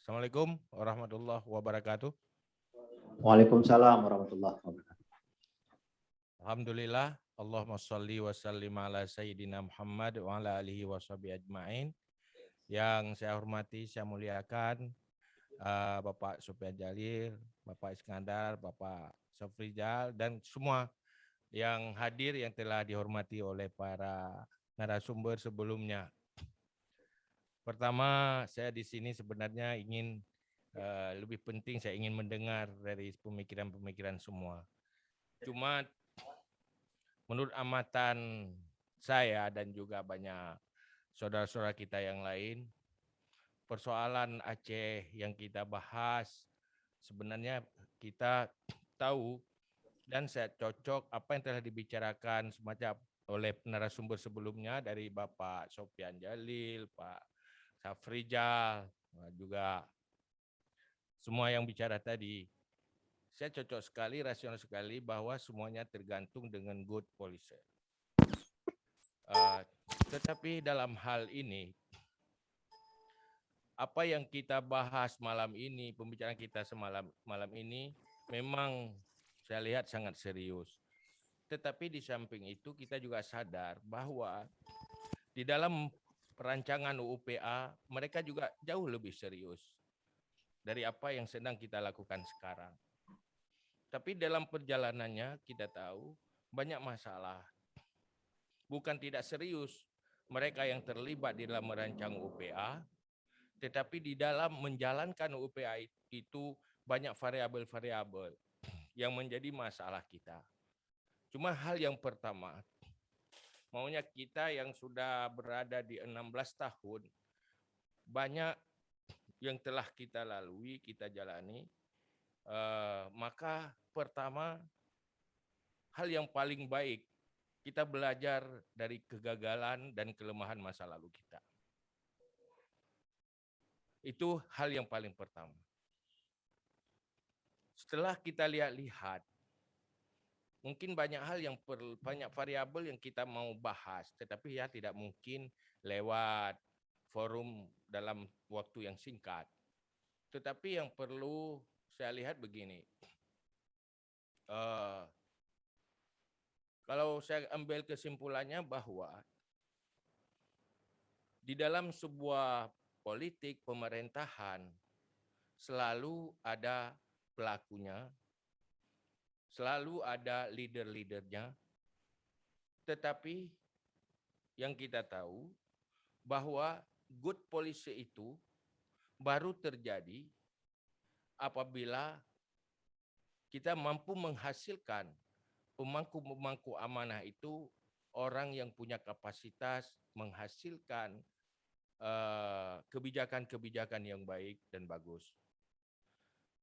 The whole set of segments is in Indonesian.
Assalamualaikum warahmatullahi wabarakatuh. Waalaikumsalam warahmatullahi wabarakatuh. Alhamdulillah, Allahumma sholli wa sallim ala sayyidina Muhammad wa ala alihi wa sahbihi ajma'in. Yang saya hormati, saya muliakan Bapak Sufyan Jalil, Bapak Iskandar, Bapak Safrizal, dan semua yang hadir yang telah dihormati oleh para narasumber sebelumnya. Pertama, saya di sini sebenarnya ingin lebih penting saya ingin mendengar dari pemikiran-pemikiran semua. Cuma menurut amatan saya dan juga banyak saudara-saudara kita yang lain, persoalan Aceh yang kita bahas sebenarnya kita tahu dan saya cocok apa yang telah dibicarakan semacam oleh narasumber sebelumnya dari Bapak Sofyan Jalil, Pak Safrizal, juga semua yang bicara tadi. Saya cocok sekali, rasional sekali bahwa semuanya tergantung dengan good policy. Tetapi dalam hal ini, apa yang kita bahas malam ini, pembicaraan kita malam ini, memang saya lihat sangat serius. Tetapi di samping itu kita juga sadar bahwa di dalam perancangan UUPA mereka juga jauh lebih serius dari apa yang sedang kita lakukan sekarang. Tapi dalam perjalanannya kita tahu banyak masalah. Bukan tidak serius mereka yang terlibat di dalam merancang UPA, tetapi di dalam menjalankan UPA itu banyak variabel-variabel yang menjadi masalah kita. Cuma hal yang pertama, maunya kita yang sudah berada di 16 tahun, banyak yang telah kita lalui, kita jalani, maka pertama, hal yang paling baik, kita belajar dari kegagalan dan kelemahan masa lalu kita. Itu hal yang paling pertama. Setelah kita lihat-lihat, mungkin banyak hal yang banyak variabel yang kita mau bahas, tetapi ya tidak mungkin lewat forum dalam waktu yang singkat. Tetapi yang perlu saya lihat begini, kalau saya ambil kesimpulannya bahwa di dalam sebuah politik pemerintahan selalu ada pelakunya, selalu ada leader-leadernya, tetapi yang kita tahu bahwa good policy itu baru terjadi apabila kita mampu menghasilkan pemangku-pemangku amanah itu orang yang punya kapasitas menghasilkan kebijakan-kebijakan yang baik dan bagus.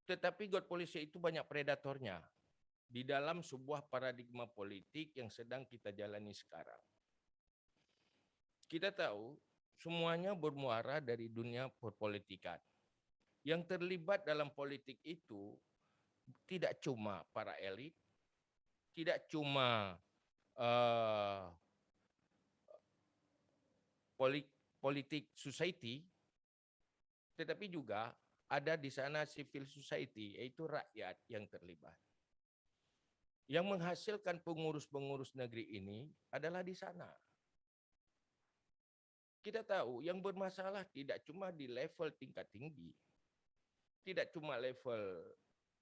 Tetapi good policy itu banyak predatornya di dalam sebuah paradigma politik yang sedang kita jalani sekarang. Kita tahu semuanya bermuara dari dunia perpolitikan. Yang terlibat dalam politik itu tidak cuma para elit, tidak cuma politik society, tetapi juga ada di sana civil society, yaitu rakyat yang terlibat. Yang menghasilkan pengurus-pengurus negeri ini adalah di sana. Kita tahu yang bermasalah tidak cuma di level tingkat tinggi, tidak cuma level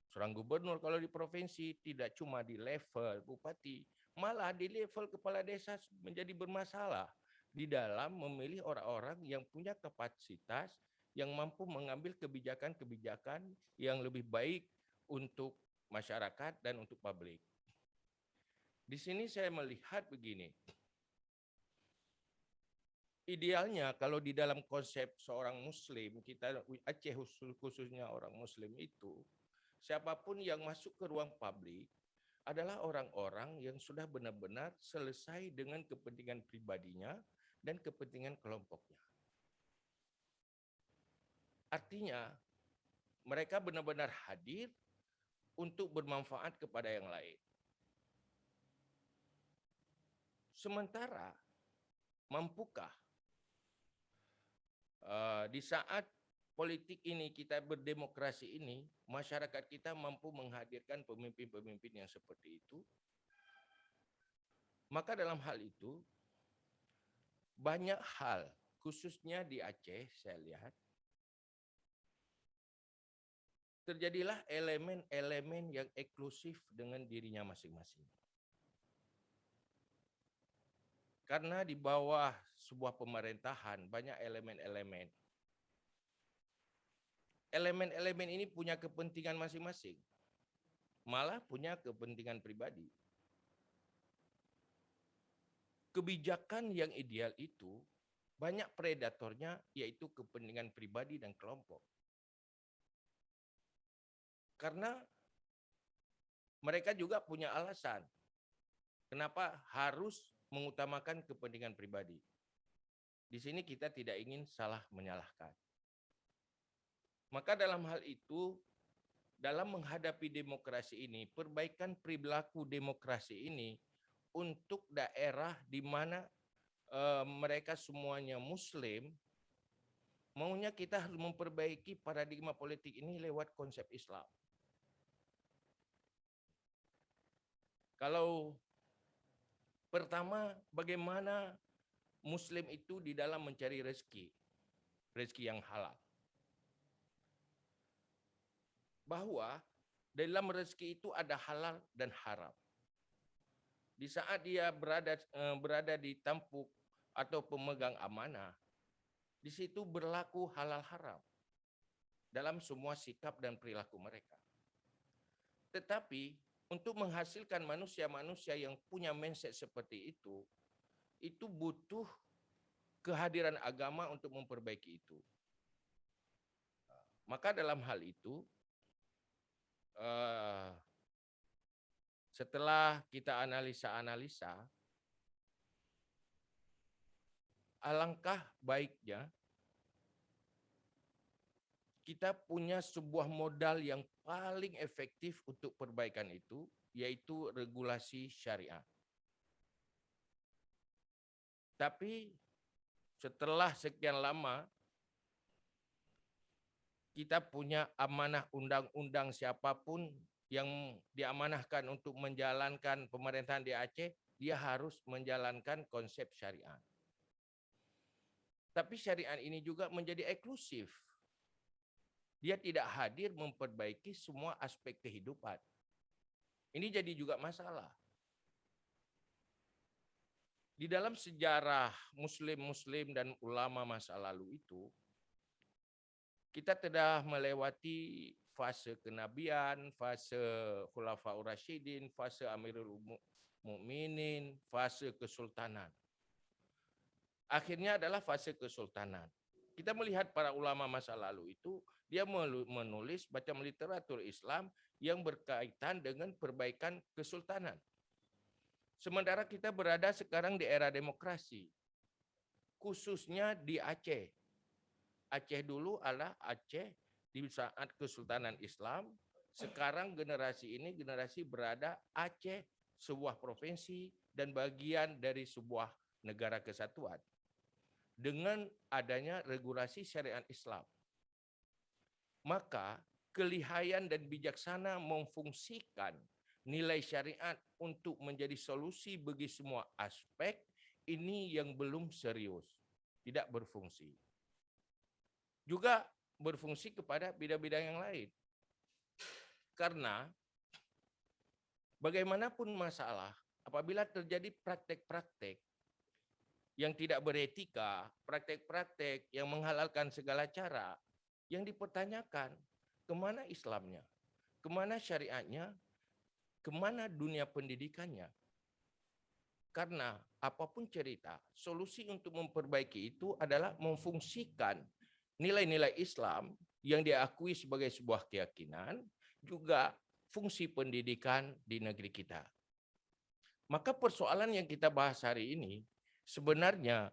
seorang gubernur kalau di provinsi, tidak cuma di level bupati, malah di level kepala desa menjadi bermasalah di dalam memilih orang-orang yang punya kapasitas yang mampu mengambil kebijakan-kebijakan yang lebih baik untuk masyarakat dan untuk publik. Di sini saya melihat begini, idealnya kalau di dalam konsep seorang muslim, kita Aceh khususnya orang muslim itu, siapapun yang masuk ke ruang publik adalah orang-orang yang sudah benar-benar selesai dengan kepentingan pribadinya dan kepentingan kelompoknya. Artinya, mereka benar-benar hadir untuk bermanfaat kepada yang lain. Sementara, mampukah di saat politik ini, kita berdemokrasi ini, masyarakat kita mampu menghadirkan pemimpin-pemimpin yang seperti itu, maka dalam hal itu banyak hal, khususnya di Aceh saya lihat, terjadilah elemen-elemen yang eksklusif dengan dirinya masing-masing. Karena di bawah sebuah pemerintahan banyak elemen-elemen. Elemen-elemen ini punya kepentingan masing-masing. Malah punya kepentingan pribadi. Kebijakan yang ideal itu banyak predatornya, yaitu kepentingan pribadi dan kelompok. Karena mereka juga punya alasan kenapa harus mengutamakan kepentingan pribadi. Di sini kita tidak ingin salah menyalahkan. Maka dalam hal itu, dalam menghadapi demokrasi ini, perbaikan perilaku demokrasi ini untuk daerah di mana mereka semuanya Muslim, maunya kita harus memperbaiki paradigma politik ini lewat konsep Islam. Kalau pertama, bagaimana Muslim itu di dalam mencari rezeki yang halal. Bahwa dalam rezeki itu ada halal dan haram. Di saat dia berada di tampuk atau pemegang amanah, di situ berlaku halal haram dalam semua sikap dan perilaku mereka. Tetapi untuk menghasilkan manusia-manusia yang punya mindset seperti itu butuh kehadiran agama untuk memperbaiki itu. Maka dalam hal itu, setelah kita analisa-analisa, alangkah baiknya kita punya sebuah modal yang paling efektif untuk perbaikan itu, yaitu regulasi syariat. Tapi setelah sekian lama, kita punya amanah undang-undang, siapapun yang diamanahkan untuk menjalankan pemerintahan di Aceh, dia harus menjalankan konsep syariat. Tapi syariat ini juga menjadi eksklusif. Dia tidak hadir memperbaiki semua aspek kehidupan. Ini jadi juga masalah. Di dalam sejarah Muslim-Muslim dan ulama masa lalu itu, kita telah melewati fase kenabian, fase Khulafaur Rasyidin, fase Amirul Mukminin, fase kesultanan. Akhirnya adalah fase kesultanan. Kita melihat para ulama masa lalu itu, dia menulis macam literatur Islam yang berkaitan dengan perbaikan kesultanan. Sementara kita berada sekarang di era demokrasi, khususnya di Aceh. Aceh dulu adalah Aceh di saat Kesultanan Islam. Sekarang generasi ini berada Aceh sebuah provinsi dan bagian dari sebuah negara kesatuan. Dengan adanya regulasi syariat Islam. Maka kelihayan dan bijaksana memfungsikan nilai syariat untuk menjadi solusi bagi semua aspek ini yang belum serius, tidak berfungsi. Juga berfungsi kepada bidang-bidang yang lain. Karena bagaimanapun masalah, apabila terjadi praktek-praktek yang tidak beretika, praktek-praktek yang menghalalkan segala cara, yang dipertanyakan, kemana Islamnya, kemana syariatnya, kemana dunia pendidikannya. Karena apapun cerita, solusi untuk memperbaiki itu adalah memfungsikan nilai-nilai Islam yang diakui sebagai sebuah keyakinan, juga fungsi pendidikan di negeri kita. Maka persoalan yang kita bahas hari ini sebenarnya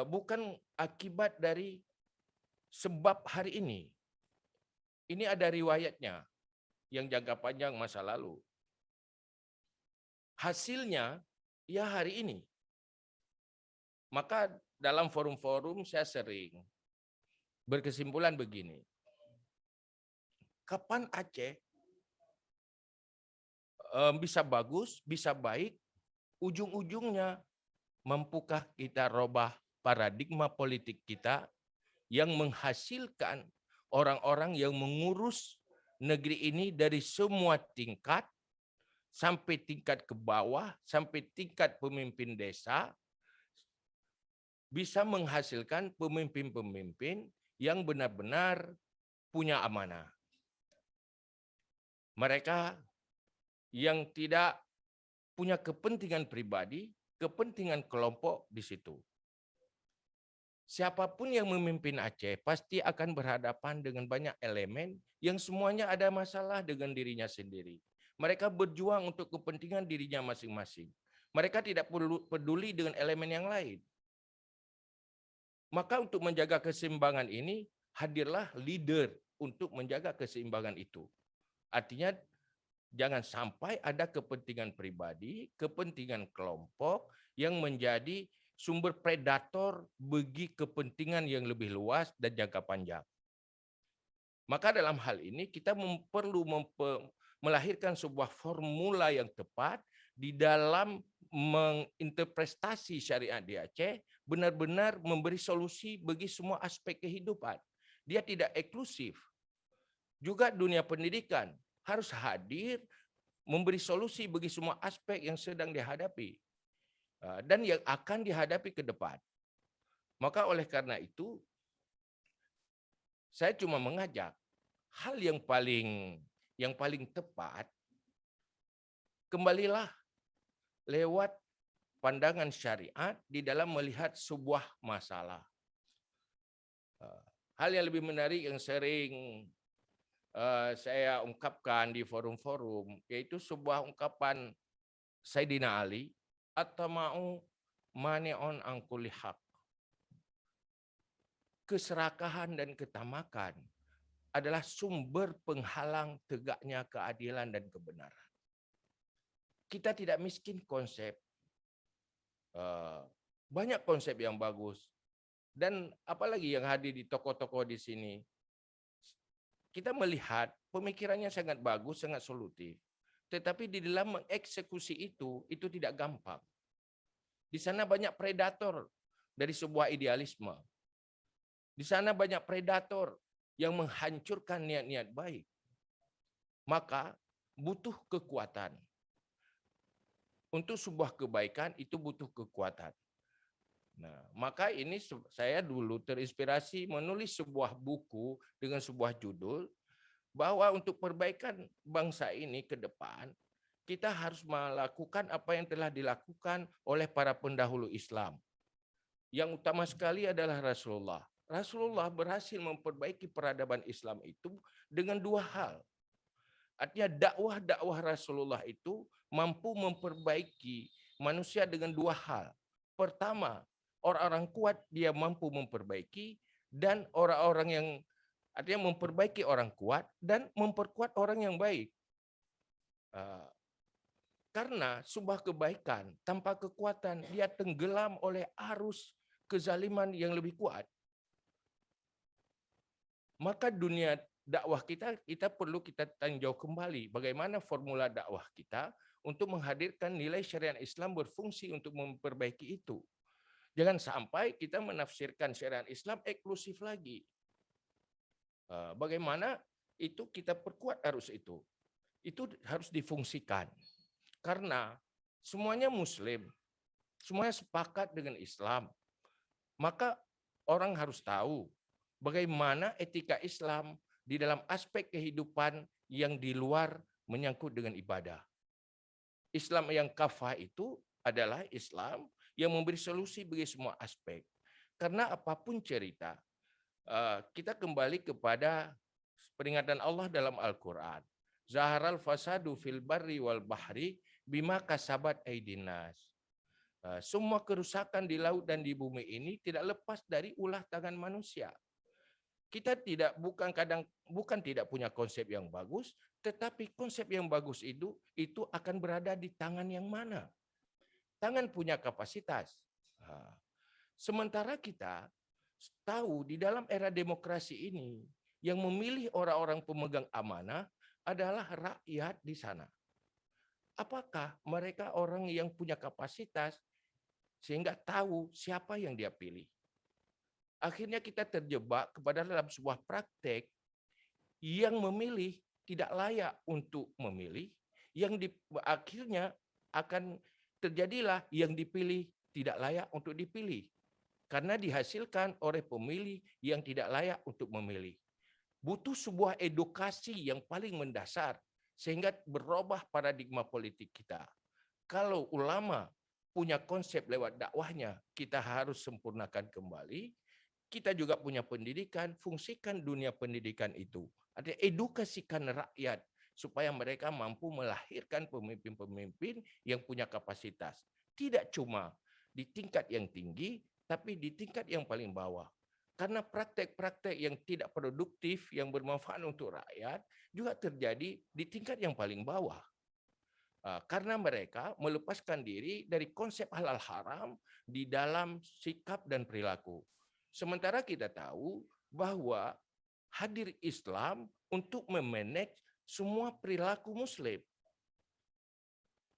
bukan akibat dari sebab hari ini. Ini ada riwayatnya yang jangka panjang masa lalu. Hasilnya ya hari ini. Maka dalam forum-forum saya sering berkesimpulan begini. Kapan Aceh bisa bagus, bisa baik, ujung-ujungnya mampukah kita robah paradigma politik kita yang menghasilkan orang-orang yang mengurus negeri ini dari semua tingkat, sampai tingkat ke bawah, sampai tingkat pemimpin desa, bisa menghasilkan pemimpin-pemimpin yang benar-benar punya amanah. Mereka yang tidak punya kepentingan pribadi, kepentingan kelompok di situ. Siapapun yang memimpin Aceh pasti akan berhadapan dengan banyak elemen yang semuanya ada masalah dengan dirinya sendiri. Mereka berjuang untuk kepentingan dirinya masing-masing. Mereka tidak peduli dengan elemen yang lain. Maka untuk menjaga keseimbangan ini, hadirlah leader untuk menjaga keseimbangan itu. Artinya jangan sampai ada kepentingan pribadi, kepentingan kelompok yang menjadi sumber predator bagi kepentingan yang lebih luas dan jangka panjang. Maka dalam hal ini kita perlu melahirkan sebuah formula yang tepat di dalam menginterpretasi syariat di Aceh, benar-benar memberi solusi bagi semua aspek kehidupan. Dia tidak eksklusif. Juga dunia pendidikan harus hadir memberi solusi bagi semua aspek yang sedang dihadapi dan yang akan dihadapi ke depan. Maka oleh karena itu, saya cuma mengajak hal yang paling tepat, kembalilah lewat pandangan syariat di dalam melihat sebuah masalah. Hal yang lebih menarik yang sering saya ungkapkan di forum-forum, yaitu sebuah ungkapan Sayyidina Ali, at-tama'u mani'un an kulli haq. Keserakahan dan ketamakan adalah sumber penghalang tegaknya keadilan dan kebenaran. Kita tidak miskin konsep, banyak konsep yang bagus, dan apalagi yang hadir di tokoh-tokoh di sini. Kita melihat pemikirannya sangat bagus, sangat solutif. Tetapi di dalam mengeksekusi itu tidak gampang. Di sana banyak predator dari sebuah idealisme. Di sana banyak predator yang menghancurkan niat-niat baik. Maka butuh kekuatan. Untuk sebuah kebaikan itu butuh kekuatan. Nah, maka ini saya dulu terinspirasi menulis sebuah buku dengan sebuah judul bahwa untuk perbaikan bangsa ini ke depan, kita harus melakukan apa yang telah dilakukan oleh para pendahulu Islam. Yang utama sekali adalah Rasulullah. Rasulullah berhasil memperbaiki peradaban Islam itu dengan dua hal. Artinya dakwah Rasulullah itu mampu memperbaiki manusia dengan dua hal. Pertama, orang-orang kuat dia mampu memperbaiki, dan orang-orang yang artinya memperbaiki orang kuat dan memperkuat orang yang baik. Karena sebuah kebaikan tanpa kekuatan dia tenggelam oleh arus kezaliman yang lebih kuat. Maka dunia dakwah kita perlu kita tinjau kembali bagaimana formula dakwah kita untuk menghadirkan nilai syariat Islam berfungsi untuk memperbaiki itu. Jangan sampai kita menafsirkan syariat Islam eksklusif lagi. Bagaimana itu kita perkuat arus itu. Itu harus difungsikan. Karena semuanya Muslim, semuanya sepakat dengan Islam. Maka orang harus tahu bagaimana etika Islam di dalam aspek kehidupan yang di luar menyangkut dengan ibadah. Islam yang kafah itu adalah Islam yang memberi solusi bagi semua aspek. Karena apapun cerita, kita kembali kepada peringatan Allah dalam Al-Quran. Zaharal fasadu fil barri wal bahri bima kasabat aidinas. Semua kerusakan di laut dan di bumi ini tidak lepas dari ulah tangan manusia. Kita bukan tidak punya konsep yang bagus, tetapi konsep yang bagus itu akan berada di tangan yang mana? Tangan punya kapasitas. Sementara kita tahu di dalam era demokrasi ini yang memilih orang-orang pemegang amanah adalah rakyat di sana. Apakah mereka orang yang punya kapasitas sehingga tahu siapa yang dia pilih? Akhirnya kita terjebak kepada dalam sebuah praktek yang memilih tidak layak untuk memilih, yang akhirnya akan terjadilah yang dipilih tidak layak untuk dipilih karena dihasilkan oleh pemilih yang tidak layak untuk memilih. Butuh sebuah edukasi yang paling mendasar sehingga berubah paradigma politik kita. Kalau ulama punya konsep lewat dakwahnya, kita harus sempurnakan kembali. Kita juga punya pendidikan, fungsikan dunia pendidikan itu. Ada edukasikan rakyat supaya mereka mampu melahirkan pemimpin-pemimpin yang punya kapasitas. Tidak cuma di tingkat yang tinggi, tapi di tingkat yang paling bawah. Karena praktek-praktek yang tidak produktif, yang bermanfaat untuk rakyat, juga terjadi di tingkat yang paling bawah. Karena mereka melepaskan diri dari konsep halal haram di dalam sikap dan perilaku. Sementara kita tahu bahwa hadir Islam untuk memanage semua perilaku Muslim.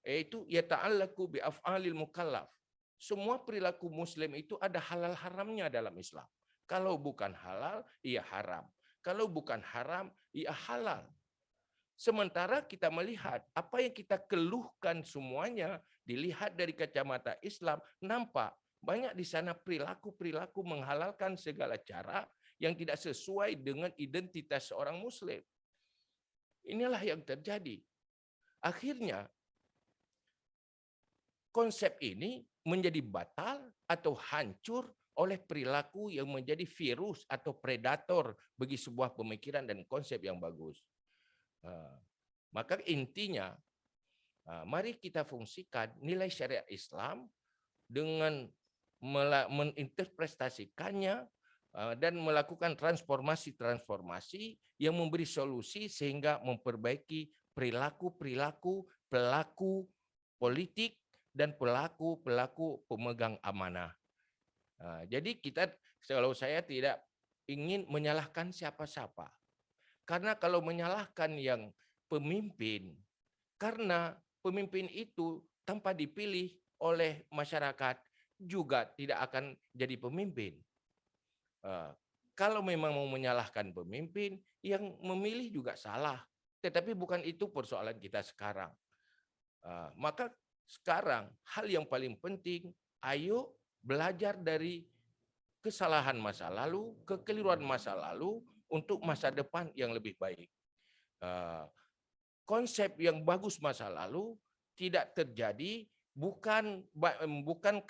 Yaitu yata'allaku bi'af'alil mukallaf. Semua perilaku Muslim itu ada halal haramnya dalam Islam. Kalau bukan halal, ia haram. Kalau bukan haram, ia halal. Sementara kita melihat apa yang kita keluhkan semuanya dilihat dari kacamata Islam, nampak banyak di sana perilaku-perilaku menghalalkan segala cara yang tidak sesuai dengan identitas seorang Muslim. Inilah yang terjadi. Akhirnya konsep ini menjadi batal atau hancur oleh perilaku yang menjadi virus atau predator bagi sebuah pemikiran dan konsep yang bagus. Maka intinya, mari kita fungsikan nilai syariat Islam dengan menginterpretasikannya dan melakukan transformasi-transformasi yang memberi solusi sehingga memperbaiki perilaku-perilaku pelaku politik dan pelaku-pelaku pemegang amanah. Jadi kalau saya tidak ingin menyalahkan siapa-siapa. Karena kalau menyalahkan yang pemimpin, karena pemimpin itu tanpa dipilih oleh masyarakat juga tidak akan jadi pemimpin. Kalau memang mau menyalahkan pemimpin, yang memilih juga salah. Tetapi bukan itu persoalan kita sekarang. Maka sekarang hal yang paling penting, ayo belajar dari kesalahan masa lalu, kekeliruan masa lalu untuk masa depan yang lebih baik. Konsep yang bagus masa lalu tidak terjadi bukan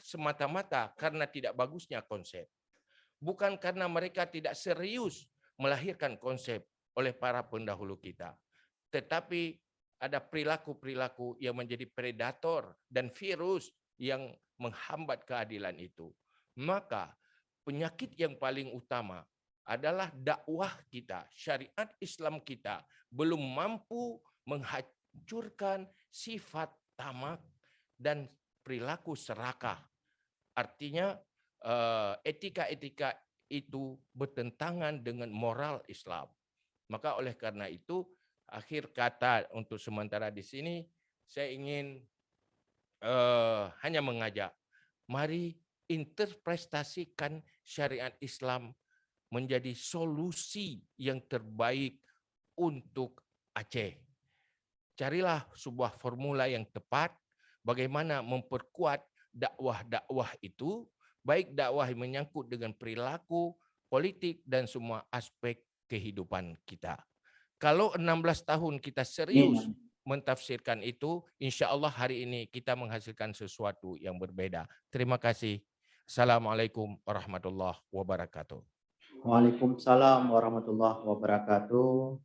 semata-mata karena tidak bagusnya konsep. Bukan karena mereka tidak serius melahirkan konsep oleh para pendahulu kita. Tetapi ada perilaku-perilaku yang menjadi predator dan virus yang menghambat keadilan itu. Maka penyakit yang paling utama adalah dakwah kita, syariat Islam kita belum mampu menghancurkan sifat tamak dan perilaku serakah. Artinya etika-etika itu bertentangan dengan moral Islam. Maka oleh karena itu, akhir kata untuk sementara di sini, saya ingin hanya mengajak, mari interpretasikan syariat Islam menjadi solusi yang terbaik untuk Aceh. Carilah sebuah formula yang tepat bagaimana memperkuat dakwah-dakwah itu, baik dakwah yang menyangkut dengan perilaku, politik, dan semua aspek kehidupan kita. Kalau 16 tahun kita serius mentafsirkan itu, insya Allah hari ini kita menghasilkan sesuatu yang berbeda. Terima kasih. Assalamualaikum warahmatullahi wabarakatuh. Waalaikumsalam warahmatullahi wabarakatuh.